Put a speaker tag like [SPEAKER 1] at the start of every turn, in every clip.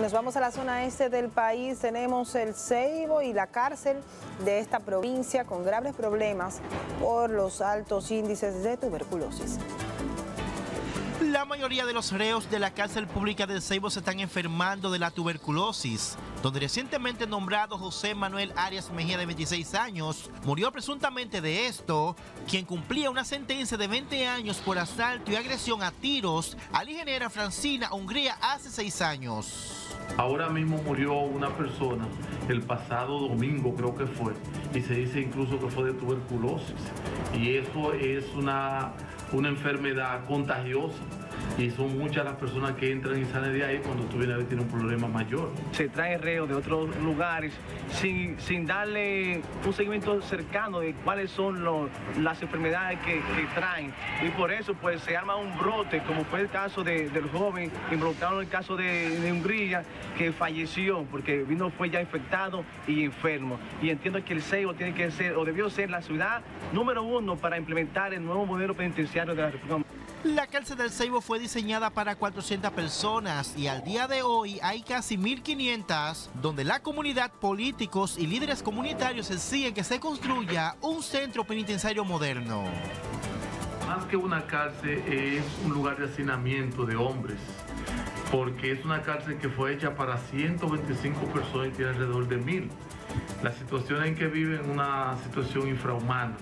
[SPEAKER 1] Nos vamos a la zona este del país. Tenemos el Ceibo y la cárcel de esta provincia con graves problemas por los altos índices de tuberculosis.
[SPEAKER 2] La mayoría de los reos de la cárcel pública del Ceibo se están enfermando de la tuberculosis, donde recientemente nombrado José Manuel Arias Mejía, de 26 años, murió presuntamente de esto, quien cumplía una sentencia de 20 años por asalto y agresión a tiros a la ingeniera Francina Hungría hace 6 años.
[SPEAKER 3] Ahora mismo murió una persona el pasado domingo, creo que fue, y se dice incluso que fue de tuberculosis. Y eso es una enfermedad contagiosa. Y son muchas las personas que entran y salen de ahí cuando tú vienes a ver tiene un problema mayor.
[SPEAKER 4] Se trae reos de otros lugares sin darle un seguimiento cercano de cuáles son las enfermedades que traen. Y por eso pues se arma un brote, como fue el caso del joven involucrado en el caso de Hungría, que falleció porque fue ya infectado y enfermo. Y entiendo que el Ceibo tiene que ser, o debió ser, la ciudad número 1 para implementar el nuevo modelo penitenciario de la República.
[SPEAKER 2] La cárcel del Ceibo fue diseñada para 400 personas y al día de hoy hay casi 1.500, donde la comunidad, políticos y líderes comunitarios exigen que se construya un centro penitenciario moderno.
[SPEAKER 3] Más que una cárcel, es un lugar de hacinamiento de hombres, porque es una cárcel que fue hecha para 125 personas y tiene alrededor de 1.000. La situación en que viven es una situación infrahumana,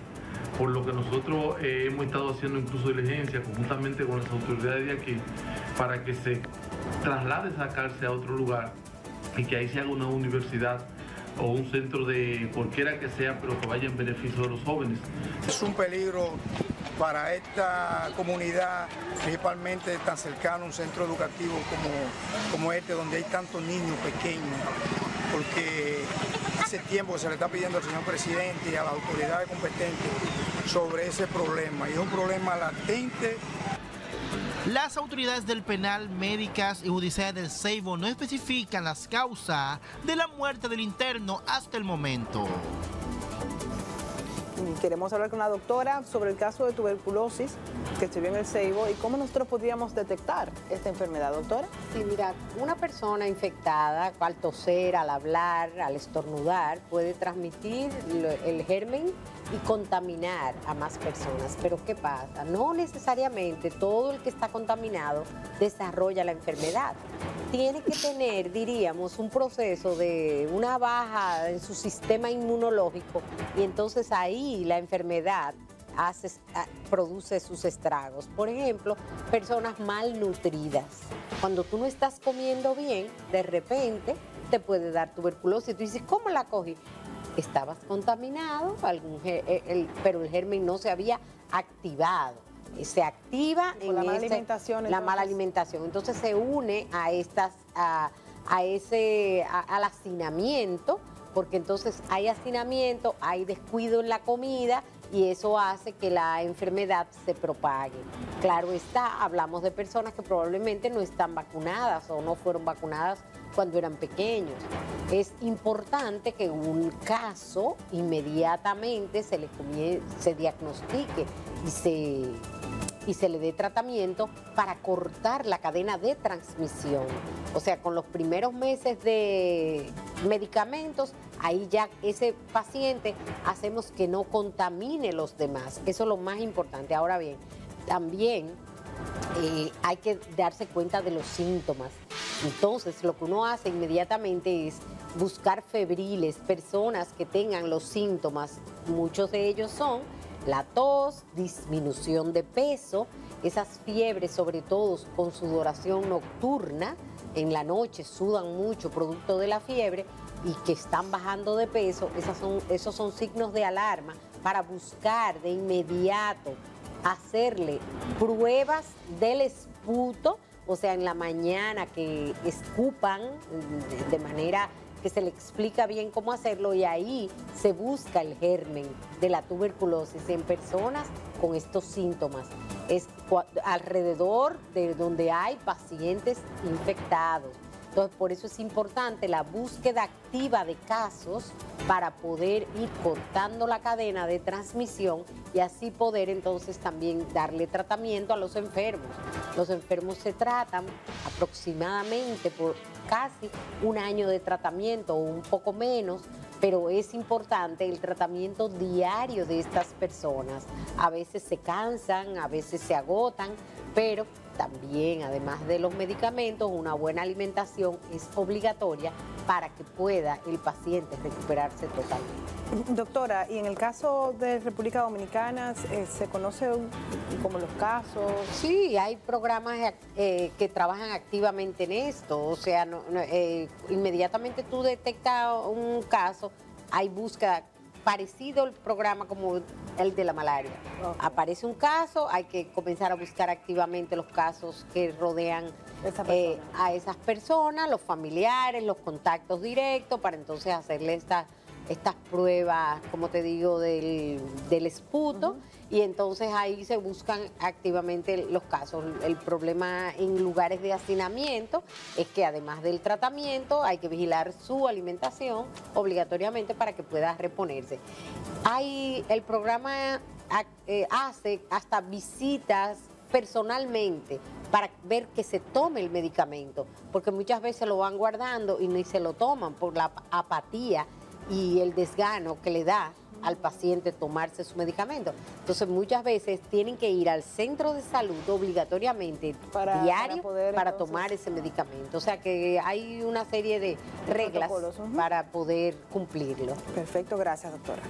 [SPEAKER 3] por lo que nosotros hemos estado haciendo incluso diligencia conjuntamente con las autoridades de aquí para que se traslade esa cárcel a otro lugar y que ahí se haga una universidad o un centro de cualquiera que sea, pero que vaya en beneficio de los jóvenes.
[SPEAKER 5] Es un peligro para esta comunidad, principalmente tan cercano a un centro educativo como este, donde hay tantos niños pequeños, porque hace tiempo que se le está pidiendo al señor presidente y a las autoridades competentes sobre ese problema, y es un problema latente.
[SPEAKER 2] Las autoridades del penal, médicas y judiciales del Ceibo no especifican las causas de la muerte del interno hasta el momento.
[SPEAKER 1] Queremos hablar con la doctora sobre el caso de tuberculosis que se vio en el Ceibo y cómo nosotros podríamos detectar esta enfermedad, doctora.
[SPEAKER 6] Sí, mira, una persona infectada al toser, al hablar, al estornudar, puede transmitir el germen y contaminar a más personas. Pero ¿qué pasa? No necesariamente todo el que está contaminado desarrolla la enfermedad. Tiene que tener, diríamos, un proceso de una baja en su sistema inmunológico y entonces ahí la enfermedad produce sus estragos. Por ejemplo, personas malnutridas. Cuando tú no estás comiendo bien, de repente te puede dar tuberculosis. Tú dices, ¿cómo la cogí? Estabas contaminado, pero el germen no se había activado. Se activa en
[SPEAKER 1] la mala alimentación.
[SPEAKER 6] La mala alimentación. Entonces se une al hacinamiento, porque entonces hay hacinamiento, hay descuido en la comida y eso hace que la enfermedad se propague. Claro está, hablamos de personas que probablemente no están vacunadas o no fueron vacunadas cuando eran pequeños. Es importante que un caso inmediatamente se diagnostique y se le dé tratamiento para cortar la cadena de transmisión. O sea, con los primeros meses de medicamentos, ahí ya ese paciente hacemos que no contamine los demás. Eso es lo más importante. Ahora bien, también hay que darse cuenta de los síntomas. Entonces, lo que uno hace inmediatamente es buscar febriles, personas que tengan los síntomas. Muchos de ellos son la tos, disminución de peso, esas fiebres, sobre todo con sudoración nocturna, en la noche sudan mucho producto de la fiebre y que están bajando de peso. Esos son signos de alarma para buscar de inmediato hacerle pruebas del esputo, o sea, en la mañana que escupan de manera que se le explica bien cómo hacerlo y ahí se busca el germen de la tuberculosis en personas con estos síntomas. Es alrededor de donde hay pacientes infectados. Entonces, por eso es importante la búsqueda activa de casos para poder ir cortando la cadena de transmisión y así poder entonces también darle tratamiento a los enfermos. Los enfermos se tratan aproximadamente por casi un año de tratamiento o un poco menos, pero es importante el tratamiento diario de estas personas. A veces se cansan, a veces se agotan, pero también, además de los medicamentos, una buena alimentación es obligatoria para que pueda el paciente recuperarse totalmente.
[SPEAKER 1] Doctora, y en el caso de República Dominicana, ¿se conoce como los casos?
[SPEAKER 6] Sí, hay programas que trabajan activamente en esto, o sea, inmediatamente tú detectas un caso, hay búsqueda, parecido el programa como el de la malaria. Okay. Aparece un caso, hay que comenzar a buscar activamente los casos que rodean a esas personas, los familiares, los contactos directos, para entonces hacerle estas pruebas, como te digo, del esputo, y entonces ahí se buscan activamente los casos. El problema en lugares de hacinamiento es que además del tratamiento hay que vigilar su alimentación obligatoriamente para que pueda reponerse. El programa hace hasta visitas personalmente para ver que se tome el medicamento, porque muchas veces lo van guardando y ni se lo toman por la apatía y el desgano que le da al paciente tomarse su medicamento. Entonces muchas veces tienen que ir al centro de salud obligatoriamente diario para tomar ese medicamento. O sea que hay una serie de reglas para poder cumplirlo.
[SPEAKER 1] Perfecto, gracias, doctora.